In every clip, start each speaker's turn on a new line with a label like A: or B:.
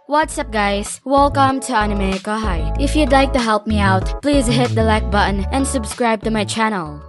A: What's up guys? Welcome to AnimeKouhai. If you'd like to help me out, please hit the like button and subscribe to my channel.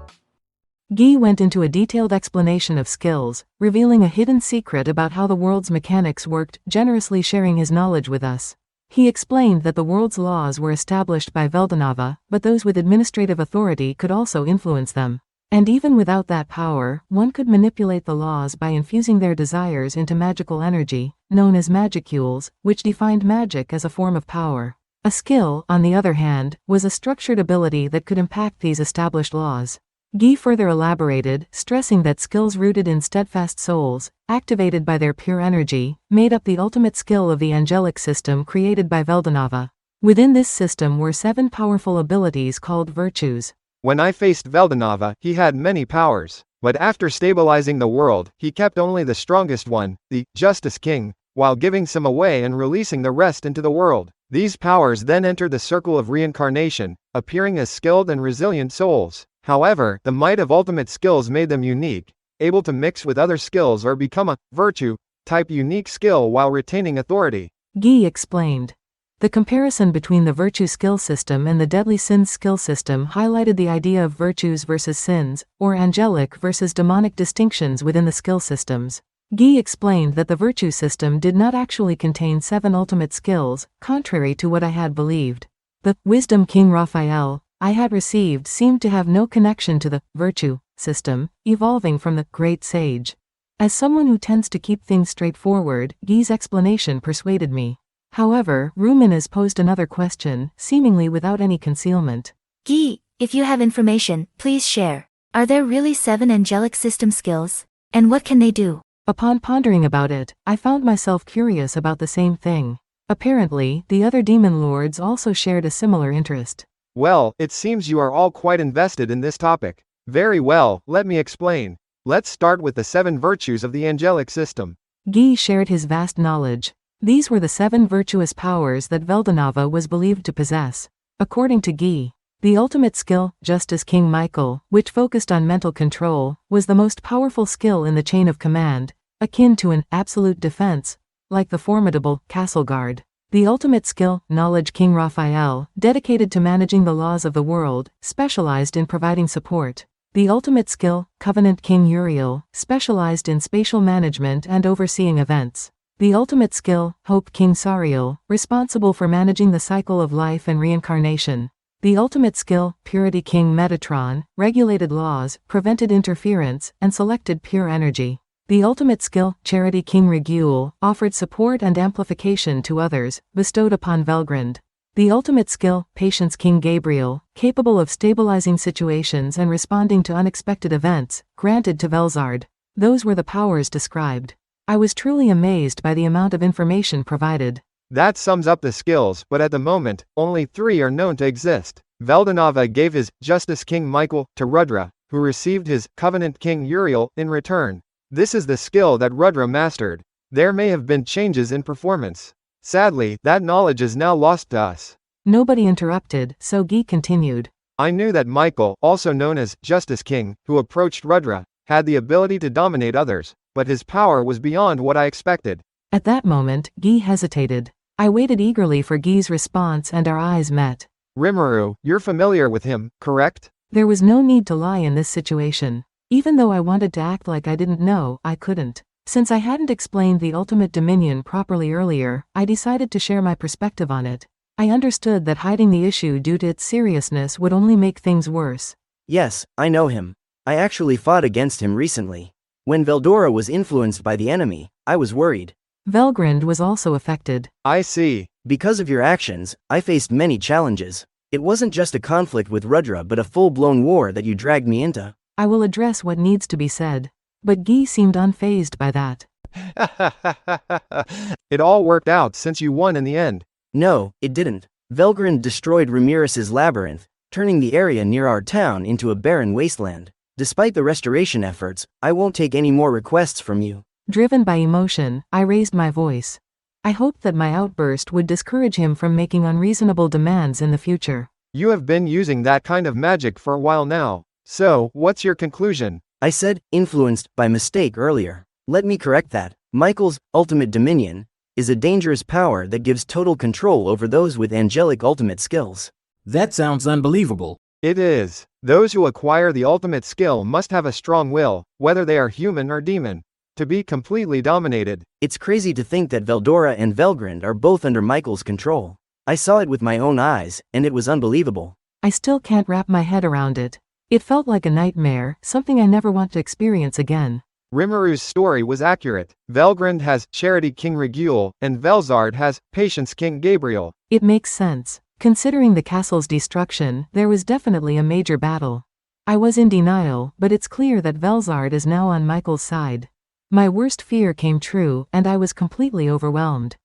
B: Guy went into a detailed explanation of skills, revealing a hidden secret about how the world's mechanics worked, generously sharing his knowledge with us. He explained that the world's laws were established by Veldanava, but those with administrative authority could also influence them. And even without that power, one could manipulate the laws by infusing their desires into magical energy, known as magicules, which defined magic as a form of power. A skill, on the other hand, was a structured ability that could impact these established laws. Guy further elaborated, stressing that skills rooted in steadfast souls, activated by their pure energy, made up the ultimate skill of the angelic system created by Veldanava. Within this system were 7 powerful abilities called virtues.
C: When I faced Veldanava, he had many powers, but after stabilizing the world, he kept only the strongest one, the Justice King, while giving some away and releasing the rest into the world. These powers then entered the circle of reincarnation, appearing as skilled and resilient souls. However, the might of ultimate skills made them unique, able to mix with other skills or become a virtue-type unique skill while retaining authority.
B: Guy explained. The comparison between the virtue skill system and the deadly sins skill system highlighted the idea of virtues versus sins, or angelic versus demonic distinctions within the skill systems. Guy explained that the virtue system did not actually contain 7 ultimate skills, contrary to what I had believed. The wisdom King Raphael I had received seemed to have no connection to the virtue system, evolving from the great sage. As someone who tends to keep things straightforward, Guy's explanation persuaded me. However, Ruminas posed another question, seemingly without any concealment.
D: Guy, if you have information, please share. Are there really 7 angelic system skills? And what can they do?
B: Upon pondering about it, I found myself curious about the same thing. Apparently, the other demon lords also shared a similar interest.
C: Well, it seems you are all quite invested in this topic. Very well, let me explain. Let's start with the 7 virtues of the angelic system.
B: Guy shared his vast knowledge. These were the 7 virtuous powers that Veldanava was believed to possess. According to Guy, the ultimate skill, Justice King Michael, which focused on mental control, was the most powerful skill in the chain of command, akin to an absolute defense, like the formidable Castle Guard. The ultimate skill, Knowledge King Raphael, dedicated to managing the laws of the world, specialized in providing support. The ultimate skill, Covenant King Uriel, specialized in spatial management and overseeing events. The ultimate skill, Hope King Sariel, responsible for managing the cycle of life and reincarnation. The ultimate skill, Purity King Metatron, regulated laws, prevented interference, and selected pure energy. The ultimate skill, Charity King Regule, offered support and amplification to others, bestowed upon Velgrand. The ultimate skill, Patience King Gabriel, capable of stabilizing situations and responding to unexpected events, granted to Velzard. Those were the powers described. I was truly amazed by the amount of information provided.
C: That sums up the skills, but at the moment, only 3 are known to exist. Veldanava gave his Justice King Michael to Rudra, who received his Covenant King Uriel in return. This is the skill that Rudra mastered. There may have been changes in performance. Sadly, that knowledge is now lost to us.
B: Nobody interrupted, so Guy continued.
C: I knew that Michael, also known as Justice King, who approached Rudra, had the ability to dominate others, but his power was beyond what I expected.
B: At that moment, Guy hesitated. I waited eagerly for Guy's response and our eyes met.
C: Rimuru, you're familiar with him, correct?
B: There was no need to lie in this situation. Even though I wanted to act like I didn't know, I couldn't. Since I hadn't explained the ultimate dominion properly earlier, I decided to share my perspective on it. I understood that hiding the issue due to its seriousness would only make things worse.
E: Yes, I know him. I actually fought against him recently. When Veldora was influenced by the enemy, I was worried.
B: Velgrand was also affected.
C: I see.
E: Because of your actions, I faced many challenges. It wasn't just a conflict with Rudra but a full-blown war that you dragged me into.
B: I will address what needs to be said. But Guy seemed unfazed by that.
C: It all worked out since you won in the end.
E: No, it didn't. Velgrand destroyed Ramirez's labyrinth, turning the area near our town into a barren wasteland. Despite the restoration efforts, I won't take any more requests from you.
B: Driven by emotion, I raised my voice. I hoped that my outburst would discourage him from making unreasonable demands in the future.
C: You have been using that kind of magic for a while now. So, what's your conclusion?
E: I said, influenced by mistake earlier. Let me correct that. Michael's ultimate dominion is a dangerous power that gives total control over those with angelic ultimate skills.
F: That sounds unbelievable.
C: It is. Those who acquire the ultimate skill must have a strong will, whether they are human or demon, to be completely dominated.
E: It's crazy to think that Veldora and Velgrund are both under Michael's control. I saw it with my own eyes, and it was unbelievable.
B: I still can't wrap my head around it. It felt like a nightmare, something I never want to experience again.
C: Rimuru's story was accurate. Velgrund has Charity King Regule, and Velzard has Patience King Gabriel.
B: It makes sense. Considering the castle's destruction, there was definitely a major battle. I was in denial, but it's clear that Velzard is now on Michael's side. My worst fear came true, and I was completely overwhelmed.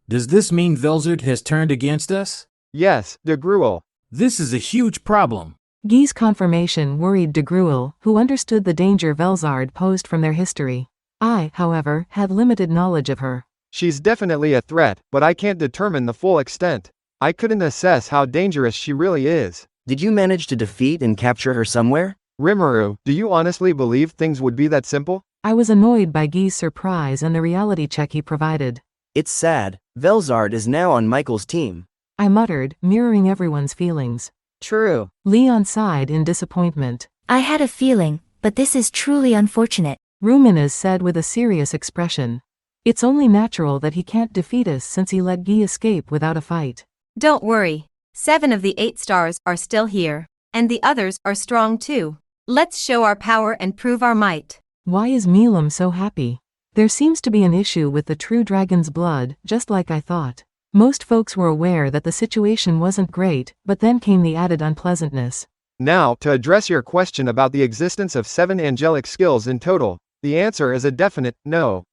F: Does this mean Velzard has turned against us?
C: Yes, de Gruel.
F: This is a huge problem.
B: Guy's confirmation worried de Gruel, who understood the danger Velzard posed from their history. I, however, had limited knowledge of her.
C: She's definitely a threat, but I can't determine the full extent. I couldn't assess how dangerous she really is.
E: Did you manage to defeat and capture her somewhere?
C: Rimuru, do you honestly believe things would be that simple?
B: I was annoyed by Guy's surprise and the reality check he provided.
E: It's sad. Velzard is now on Michael's team.
B: I muttered, mirroring everyone's feelings.
E: True.
B: Leon sighed in disappointment.
D: I had a feeling, but this is truly unfortunate.
B: Ruminas said with a serious expression. It's only natural that he can't defeat us since he let Guy escape without a fight.
G: Don't worry. 7 of the 8 stars are still here, and the others are strong too. Let's show our power and prove our might.
B: Why is Milam so happy? There seems to be an issue with the true dragon's blood, just like I thought. Most folks were aware that the situation wasn't great, but then came the added unpleasantness.
C: Now, to address your question about the existence of 7 angelic skills in total, the answer is a definite no.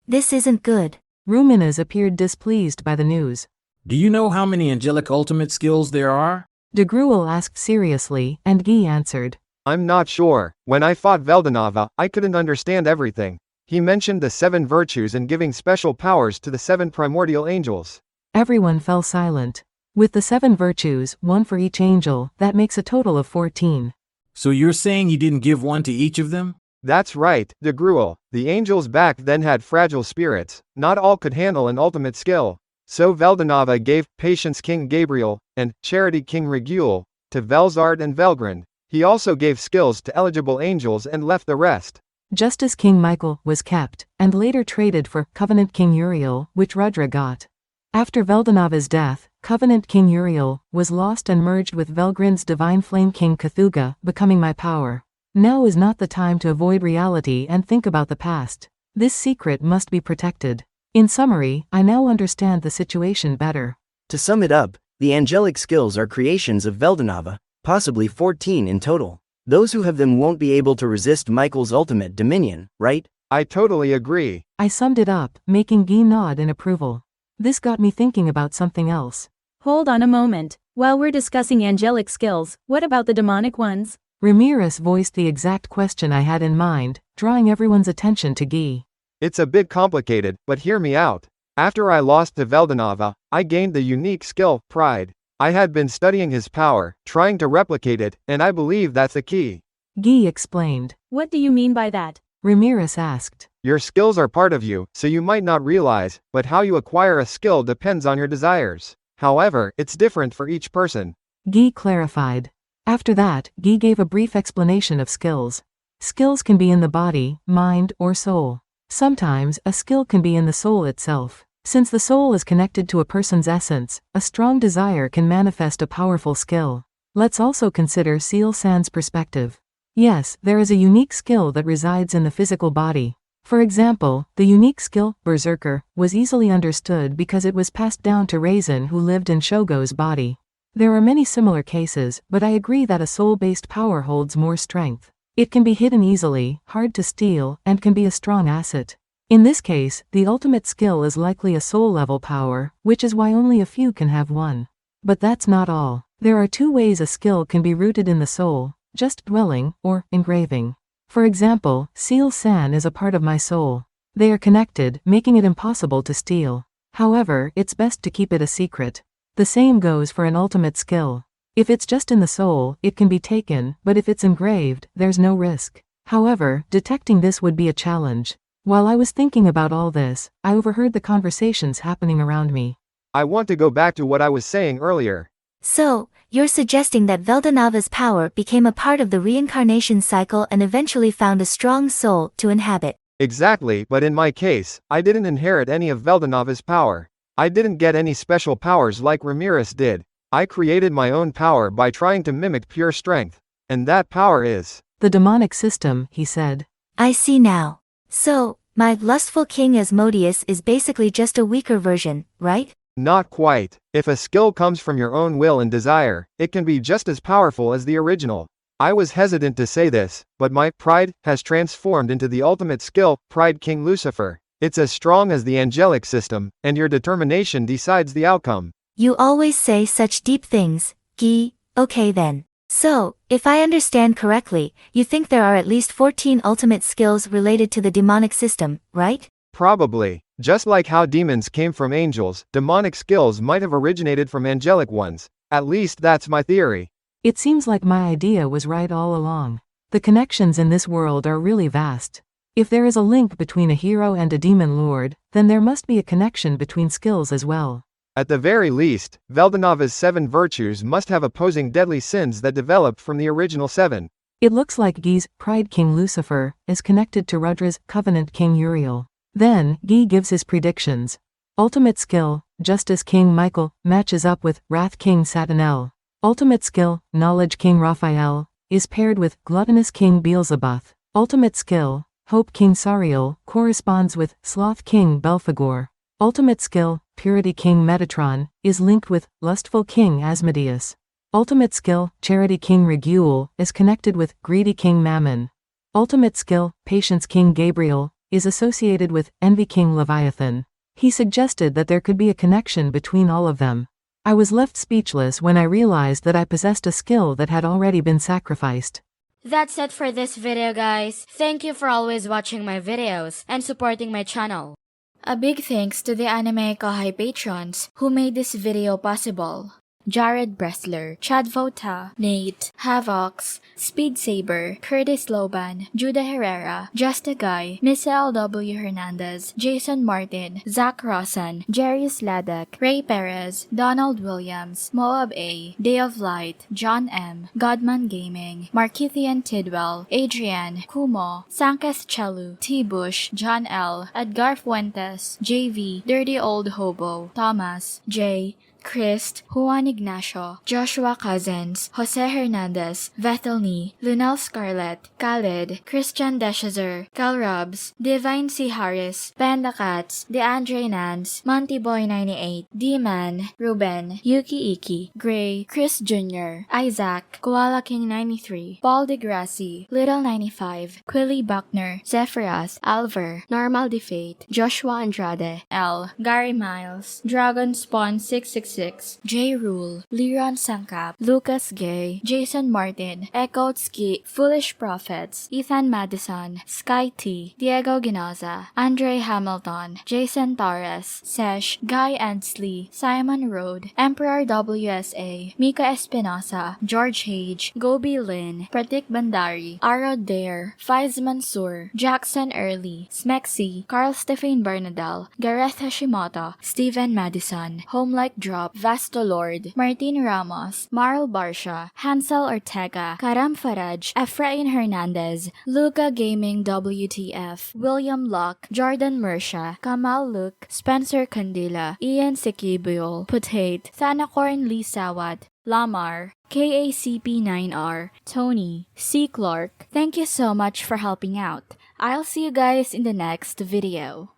D: This isn't good.
B: Ruminas appeared displeased by the news.
F: Do you know how many angelic ultimate skills there are?
B: De Gruel asked seriously, and Guy answered.
C: I'm not sure. When I fought Veldanava, I couldn't understand everything. He mentioned the 7 virtues and giving special powers to the 7 primordial angels.
B: Everyone fell silent. With the 7 virtues, 1 for each angel, that makes a total of 14.
F: So you're saying you didn't give 1 to each of them?
C: That's right, de Gruel. The angels back then had fragile spirits. Not all could handle an ultimate skill. So Veldanava gave Patience King Gabriel, and Charity King Regule, to Velzard and Velgrund. He also gave skills to eligible angels and left the rest.
B: Justice King Michael was kept, and later traded for Covenant King Uriel, which Rudra got. After Veldanava's death, Covenant King Uriel was lost and merged with Velgrund's Divine Flame King Cthulhu, becoming my power. Now is not the time to avoid reality and think about the past. This secret must be protected. In summary, I now understand the situation better.
E: To sum it up, the angelic skills are creations of Veldanava, possibly 14 in total. Those who have them won't be able to resist Michael's ultimate dominion, right?
C: I totally agree.
B: I summed it up, making Guy nod in approval. This got me thinking about something else.
H: Hold on a moment. While we're discussing angelic skills, what about the demonic ones?
B: Ramirez voiced the exact question I had in mind, drawing everyone's attention to Guy.
C: It's a bit complicated, but hear me out. After I lost to Veldanava, I gained the unique skill, Pride. I had been studying his power, trying to replicate it, and I believe that's the key.
B: Guy explained.
H: What do you mean by that?
B: Ramirez asked.
C: Your skills are part of you, so you might not realize, but how you acquire a skill depends on your desires. However, it's different for each person.
B: Guy clarified. After that, Guy gave a brief explanation of skills. Skills can be in the body, mind, or soul. Sometimes, a skill can be in the soul itself. Since the soul is connected to a person's essence, a strong desire can manifest a powerful skill. Let's also consider Seal Sand's perspective. Yes, there is a unique skill that resides in the physical body. For example, the unique skill, Berserker, was easily understood because it was passed down to Raisin who lived in Shogo's body. There are many similar cases, but I agree that a soul-based power holds more strength. It can be hidden easily, hard to steal, and can be a strong asset. In this case, the ultimate skill is likely a soul-level power, which is why only a few can have one. But that's not all. There are 2 ways a skill can be rooted in the soul, just dwelling, or engraving. For example, Seal San is a part of my soul. They are connected, making it impossible to steal. However, it's best to keep it a secret. The same goes for an ultimate skill. If it's just in the soul, it can be taken, but if it's engraved, there's no risk. However, detecting this would be a challenge. While I was thinking about all this, I overheard the conversations happening around me.
C: I want to go back to what I was saying earlier.
D: So, you're suggesting that Veldanava's power became a part of the reincarnation cycle and eventually found a strong soul to inhabit.
C: Exactly, but in my case, I didn't inherit any of Veldanava's power. I didn't get any special powers like Ramirez did. I created my own power by trying to mimic pure strength. And that power is
B: The demonic system, he said.
D: I see now. So, my lustful king Asmodeus is basically just a weaker version, right?
C: not quite. If a skill comes from your own will and desire, it can be just as powerful as the original. I was hesitant to say this, but my pride has transformed into the ultimate skill, Pride King Lucifer. It's as strong as the angelic system, and your determination decides the outcome.
D: You always say such deep things, Guy. Okay then. So, if I understand correctly, you think there are at least 14 ultimate skills related to the demonic system, right?
C: Probably. Just like how demons came from angels, demonic skills might have originated from angelic ones. At least that's my theory.
B: It seems like my idea was right all along. The connections in this world are really vast. If there is a link between a hero and a demon lord, then there must be a connection between skills as well.
C: At the very least, Veldanava's 7 virtues must have opposing deadly sins that developed from the original 7.
B: It looks like Guy's Pride King Lucifer is connected to Rudra's Covenant King Uriel. Then, Guy gives his predictions. Ultimate skill, Justice King Michael, matches up with Wrath King Satanel. Ultimate skill, Knowledge King Raphael, is paired with Gluttonous King Beelzebub. Ultimate skill, Hope King Sariel, corresponds with Sloth King Belphegor. Ultimate skill, Purity King Metatron, is linked with Lustful King Asmodeus. Ultimate skill, Charity King Regule, is connected with Greedy King Mammon. Ultimate skill, Patience King Gabriel, is associated with Envy King Leviathan. He suggested that there could be a connection between all of them. I was left speechless when I realized that I possessed a skill that had already been sacrificed.
A: That's it for this video, guys. Thank you for always watching my videos and supporting my channel. A big thanks to the AnimeKouhai patrons who made this video possible. Jared Bressler, Chad Vota, Nate, Havox, Speed Saber, Curtis Loban, Judah Herrera, Just a Guy, Miss L.W. Hernandez, Jason Martin, Zach Rossan, Jarius Ladek, Ray Perez, Donald Williams, Moab A, Day of Light, John M, Godman Gaming, Markithian Tidwell, Adrian, Kumo, Sanketh Chelu, T. Bush, John L, Edgar Fuentes, JV, Dirty Old Hobo, Thomas, J, Christ, Juan Ignacio, Joshua Cousins, Jose Hernandez, Vethelny, Lunel Scarlett, Khaled, Christian Deshazer, Cal Robs, Divine C. Harris, Panda Cats, DeAndre Nance, Monty Boy 98, D-Man, Ruben, Yuki Iki, Gray, Chris Jr., Isaac, Koala King 93, Paul DeGrassi, Little 95, Quilly Buckner, Zephyras, Alver, Normal Defate, Joshua Andrade, L, Gary Miles, Dragon Spawn 666, J. Rule, Liron Sangkap, Lucas Gay, Jason Martin, Echo Ski, Foolish Prophets, Ethan Madison, Sky T, Diego Ginoza, Andre Hamilton, Jason Torres, Sesh, Guy Endsley, Simon Road, Emperor WSA, Mika Espinosa, George Hage, Gobi Lin, Pratik Bandari, Arod Dare, Faiz Mansour, Jackson Early, Smexy, Carl Stephen Bernadel, Gareth Hashimoto, Steven Madison, Homelike Drop, Vasto Lord, Martin Ramos, Marl Barsha, Hansel Ortega, Karam Faraj, Efrain Hernandez, Luca Gaming WTF, William Locke, Jordan Mersha, Kamal Luke, Spencer Candila, Ian Sekibuyol, Putate, Thanakorn Lee Sawat, Lamar, KACP9R, Tony, C. Clark. Thank you so much for helping out. I'll see you guys in the next video.